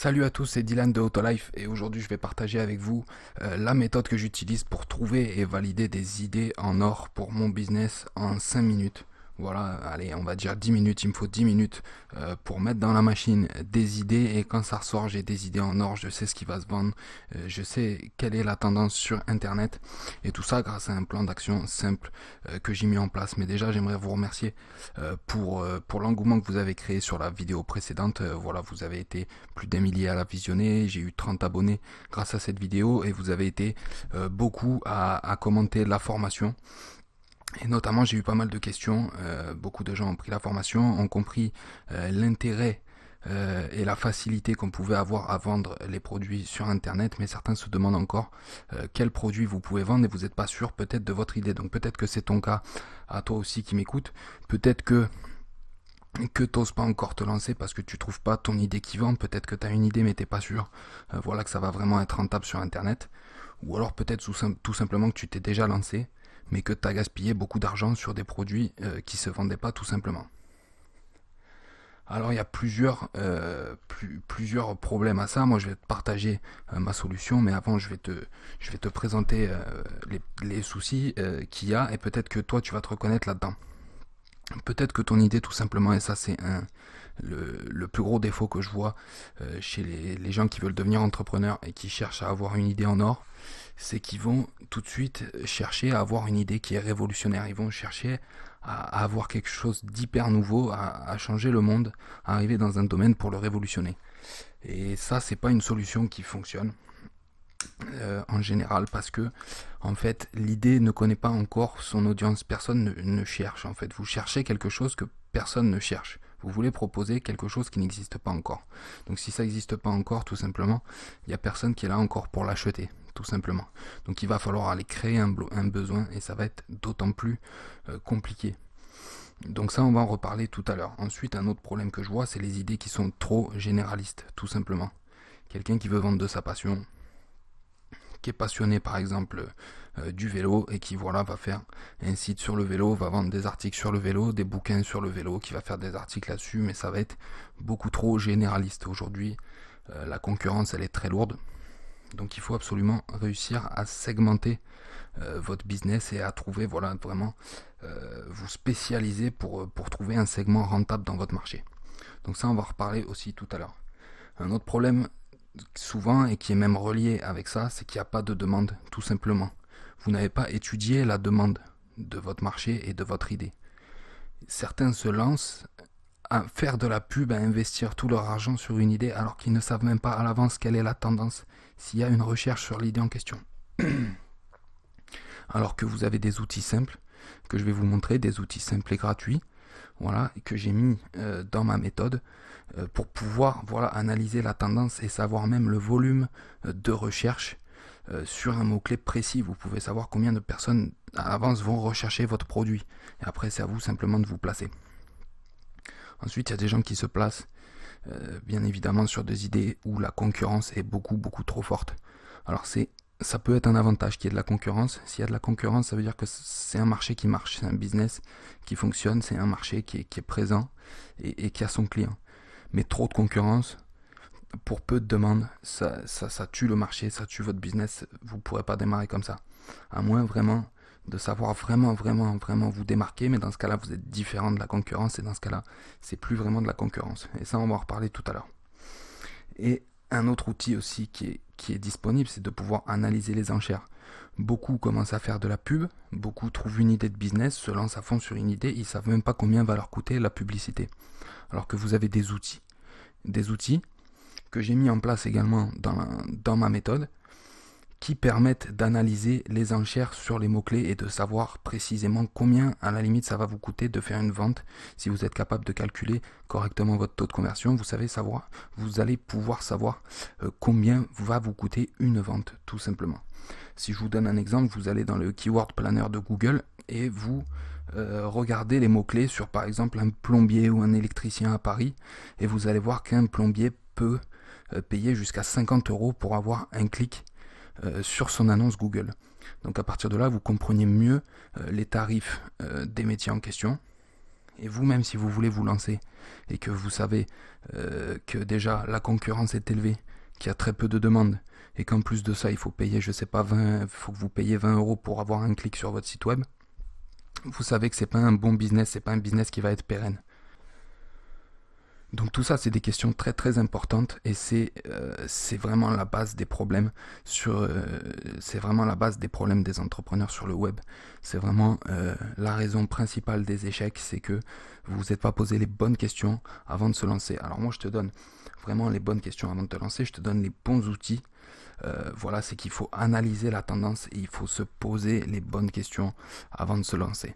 Salut à tous, c'est Dylan de Autolife et aujourd'hui je vais partager avec vous la méthode que j'utilise pour trouver et valider des idées en or pour mon business en 5 minutes. Voilà, allez, on va dire 10 minutes, il me faut 10 minutes pour mettre dans la machine des idées et quand ça ressort, j'ai des idées en or, je sais ce qui va se vendre, je sais quelle est la tendance sur internet et tout ça grâce à un plan d'action simple que j'ai mis en place. Mais déjà, j'aimerais vous remercier pour l'engouement que vous avez créé sur la vidéo précédente. Voilà, vous avez été plus d'un millier à la visionner, j'ai eu 30 abonnés grâce à cette vidéo et vous avez été beaucoup à commenter la formation. Et notamment, j'ai eu pas mal de questions. Beaucoup de gens ont pris la formation, ont compris l'intérêt et la facilité qu'on pouvait avoir à vendre les produits sur Internet, mais certains se demandent encore quels produits vous pouvez vendre et vous n'êtes pas sûr peut-être de votre idée. Donc peut-être que c'est ton cas, à toi aussi qui m'écoute. Peut-être que t'oses pas encore te lancer parce que tu trouves pas ton idée qui vend. Peut-être que tu as une idée mais t'es pas sûr. Voilà que ça va vraiment être rentable sur Internet. Ou alors peut-être tout simplement que tu t'es déjà lancé mais que tu as gaspillé beaucoup d'argent sur des produits qui se vendaient pas tout simplement. Alors il y a plusieurs problèmes à ça. Moi je vais te partager ma solution, mais avant je vais te présenter les soucis qu'il y a et peut-être que toi tu vas te reconnaître là-dedans. Peut-être que ton idée tout simplement, et ça c'est le plus gros défaut que je vois chez les gens qui veulent devenir entrepreneurs et qui cherchent à avoir une idée en or, c'est qu'ils vont tout de suite chercher à avoir une idée qui est révolutionnaire. Ils vont chercher à avoir quelque chose d'hyper nouveau, à changer le monde, à arriver dans un domaine pour le révolutionner. Et ça, c'est pas une solution qui fonctionne en général parce que en fait l'idée ne connaît pas encore son audience, personne ne cherche. En fait, vous cherchez quelque chose que personne ne cherche. Vous voulez proposer quelque chose qui n'existe pas encore. Donc si ça n'existe pas encore, tout simplement, il n'y a personne qui est là encore pour l'acheter, tout simplement. Donc il va falloir aller créer un besoin et ça va être d'autant plus compliqué. Donc ça, on va en reparler tout à l'heure. Ensuite, un autre problème que je vois, c'est les idées qui sont trop généralistes, tout simplement. Quelqu'un qui veut vendre de sa passion, qui est passionné par exemple du vélo et qui voilà va faire un site sur le vélo, va vendre des articles sur le vélo, des bouquins sur le vélo, qui va faire des articles là-dessus, mais ça va être beaucoup trop généraliste. Aujourd'hui, la concurrence elle est très lourde, donc il faut absolument réussir à segmenter votre business et à trouver voilà vraiment vous spécialiser pour trouver un segment rentable dans votre marché. Donc ça on va reparler aussi tout à l'heure. Un autre problème souvent et qui est même relié avec ça, c'est qu'il n'y a pas de demande, tout simplement. Vous n'avez pas étudié la demande de votre marché et de votre idée. Certains se lancent à faire de la pub, à investir tout leur argent sur une idée alors qu'ils ne savent même pas à l'avance quelle est la tendance, s'il y a une recherche sur l'idée en question. Alors que vous avez des outils simples, que je vais vous montrer, des outils simples et gratuits, voilà, que j'ai mis dans ma méthode pour pouvoir voilà, analyser la tendance et savoir même le volume de recherche sur un mot-clé précis. Vous pouvez savoir combien de personnes à l'avance vont rechercher votre produit. Et après, c'est à vous simplement de vous placer. Ensuite, il y a des gens qui se placent bien évidemment sur des idées où la concurrence est beaucoup trop forte. Alors ça peut être un avantage qu'il y ait de la concurrence. S'il y a de la concurrence, ça veut dire que c'est un marché qui marche, c'est un business qui fonctionne, c'est un marché qui est présent et qui a son client. Mais trop de concurrence, pour peu de demandes, ça tue le marché, ça tue votre business. Vous ne pourrez pas démarrer comme ça. À moins vraiment de savoir vraiment vous démarquer, mais dans ce cas-là, vous êtes différent de la concurrence et dans ce cas-là, c'est plus vraiment de la concurrence. Et ça, on va en reparler tout à l'heure. Et un autre outil aussi qui est disponible, c'est de pouvoir analyser les enchères. Beaucoup commencent à faire de la pub, beaucoup trouvent une idée de business, se lancent à fond sur une idée, ils ne savent même pas combien va leur coûter la publicité. Alors que vous avez des outils que j'ai mis en place également dans ma méthode, qui permettent d'analyser les enchères sur les mots-clés et de savoir précisément combien à la limite ça va vous coûter de faire une vente. Si vous êtes capable de calculer correctement votre taux de conversion, vous allez pouvoir savoir combien va vous coûter une vente, tout simplement. Si je vous donne un exemple, vous allez dans le Keyword Planner de Google et vous regardez les mots-clés sur par exemple un plombier ou un électricien à Paris et vous allez voir qu'un plombier peut payer jusqu'à 50 € pour avoir un clic sur son annonce Google. Donc à partir de là, vous comprenez mieux les tarifs des métiers en question Et vous, même si vous voulez vous lancer et que vous savez que déjà la concurrence est élevée, qu'il y a très peu de demandes et qu'en plus de ça, il faut payer, je sais pas, 20, faut que vous payiez 20 euros pour avoir un clic sur votre site web, vous savez que c'est pas un bon business, c'est pas un business qui va être pérenne. Donc tout ça, c'est des questions très très importantes et c'est vraiment la base des problèmes c'est vraiment la base des problèmes des entrepreneurs sur le web. C'est vraiment la raison principale des échecs, c'est que vous vous êtes pas posé les bonnes questions avant de se lancer. Alors moi, je te donne vraiment les bonnes questions avant de te lancer. Je te donne les bons outils. Voilà, c'est qu'il faut analyser la tendance et il faut se poser les bonnes questions avant de se lancer.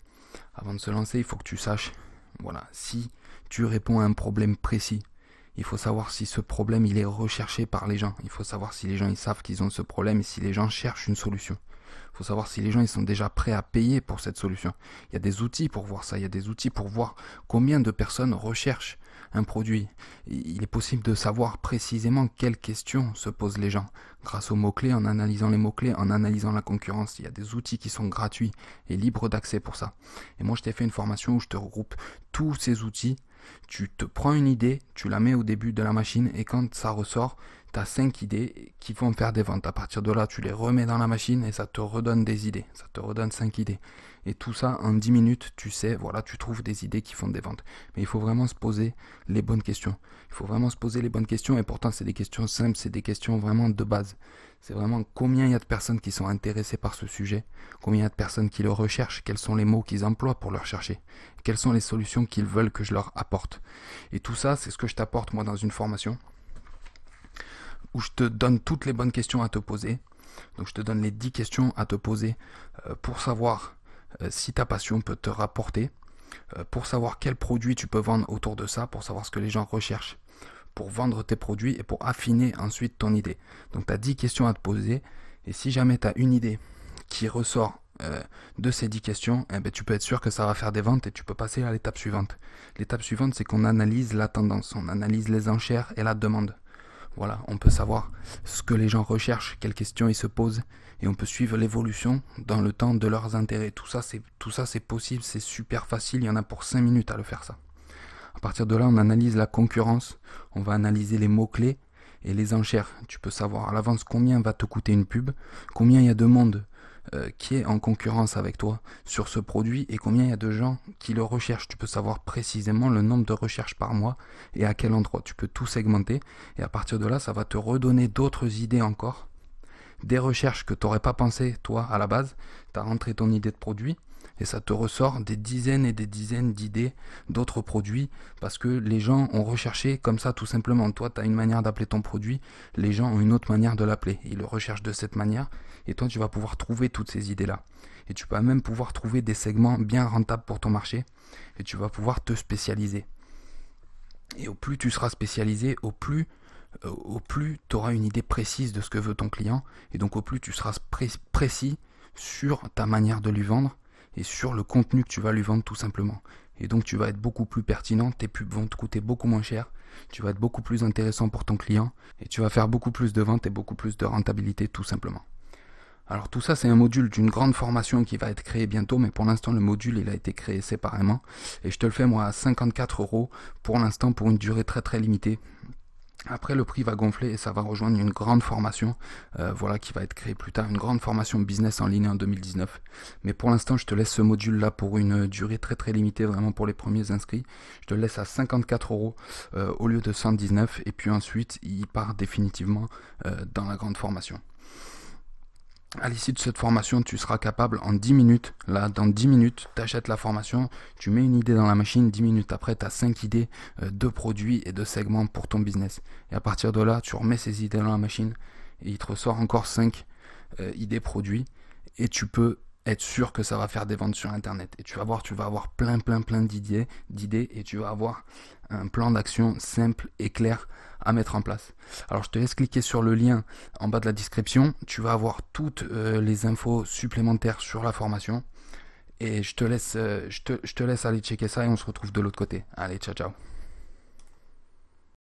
Avant de se lancer, il faut que tu saches, voilà, si tu réponds à un problème précis, il faut savoir si ce problème il est recherché par les gens. Il faut savoir si les gens ils savent qu'ils ont ce problème et si les gens cherchent une solution. Il faut savoir si les gens ils sont déjà prêts à payer pour cette solution. Il y a des outils pour voir ça. Il y a des outils pour voir combien de personnes recherchent un produit. Il est possible de savoir précisément quelles questions se posent les gens. Grâce aux mots-clés, en analysant les mots-clés, en analysant la concurrence, il y a des outils qui sont gratuits et libres d'accès pour ça. Et moi, je t'ai fait une formation où je te regroupe tous ces outils. Tu te prends une idée, tu la mets au début de la machine et quand ça ressort, tu as 5 idées qui vont faire des ventes. À partir de là, tu les remets dans la machine et ça te redonne des idées. Ça te redonne 5 idées. Et tout ça, en 10 minutes, tu sais, voilà, tu trouves des idées qui font des ventes. Mais il faut vraiment se poser les bonnes questions. Il faut vraiment se poser les bonnes questions et pourtant, c'est des questions simples, c'est des questions vraiment de base. C'est vraiment combien il y a de personnes qui sont intéressées par ce sujet, combien il y a de personnes qui le recherchent, quels sont les mots qu'ils emploient pour le rechercher, quelles sont les solutions qu'ils veulent que je leur apporte. Et tout ça, c'est ce que je t'apporte moi dans une formation où je te donne toutes les bonnes questions à te poser. Donc je te donne les 10 questions à te poser pour savoir si ta passion peut te rapporter, pour savoir quel produit tu peux vendre autour de ça, pour savoir ce que les gens recherchent, pour vendre tes produits et pour affiner ensuite ton idée. Donc tu as 10 questions à te poser et si jamais tu as une idée qui ressort de ces 10 questions, eh ben, tu peux être sûr que ça va faire des ventes et tu peux passer à l'étape suivante. L'étape suivante, c'est qu'on analyse la tendance, on analyse les enchères et la demande. Voilà, on peut savoir ce que les gens recherchent, quelles questions ils se posent, et on peut suivre l'évolution dans le temps de leurs intérêts. Tout ça, c'est possible, c'est super facile, il y en a pour 5 minutes à le faire ça. À partir de là, on analyse la concurrence, on va analyser les mots-clés et les enchères. Tu peux savoir à l'avance combien va te coûter une pub, combien il y a de monde qui est en concurrence avec toi sur ce produit et combien il y a de gens qui le recherchent. Tu peux savoir précisément le nombre de recherches par mois et à quel endroit. Tu peux tout segmenter et à partir de là, ça va te redonner d'autres idées encore, des recherches que tu n'aurais pas pensé toi à la base. Tu as rentré ton idée de produit et ça te ressort des dizaines et des dizaines d'idées d'autres produits parce que les gens ont recherché comme ça tout simplement. Toi, tu as une manière d'appeler ton produit, les gens ont une autre manière de l'appeler. Ils le recherchent de cette manière et toi, tu vas pouvoir trouver toutes ces idées-là. Et tu vas même pouvoir trouver des segments bien rentables pour ton marché et tu vas pouvoir te spécialiser. Et au plus tu seras spécialisé, au plus tu auras une idée précise de ce que veut ton client et donc au plus tu seras précis sur ta manière de lui vendre et sur le contenu que tu vas lui vendre tout simplement. Et donc tu vas être beaucoup plus pertinent, tes pubs vont te coûter beaucoup moins cher, tu vas être beaucoup plus intéressant pour ton client et tu vas faire beaucoup plus de ventes et beaucoup plus de rentabilité tout simplement. Alors tout ça c'est un module d'une grande formation qui va être créé bientôt, mais pour l'instant le module il a été créé séparément et je te le fais moi à 54 € pour l'instant pour une durée très très limitée. Après le prix va gonfler et ça va rejoindre une grande formation voilà, qui va être créée plus tard, une grande formation business en ligne en 2019. Mais pour l'instant je te laisse ce module là pour une durée très très limitée, vraiment pour les premiers inscrits. Je te le laisse à 54 € au lieu de 119 et puis ensuite il part définitivement dans la grande formation. À l'issue de cette formation, tu seras capable en 10 minutes, là dans 10 minutes, tu achètes la formation, tu mets une idée dans la machine, 10 minutes après, tu as 5 idées de produits et de segments pour ton business. Et à partir de là, tu remets ces idées dans la machine et il te ressort encore 5 idées produits et tu peux être sûr que ça va faire des ventes sur internet. Et tu vas voir, tu vas avoir plein d'idées et tu vas avoir un plan d'action simple et clair à mettre en place. Alors je te laisse cliquer sur le lien en bas de la description, tu vas avoir toutes les infos supplémentaires sur la formation et je te laisse aller checker ça et on se retrouve de l'autre côté. Allez, ciao ciao.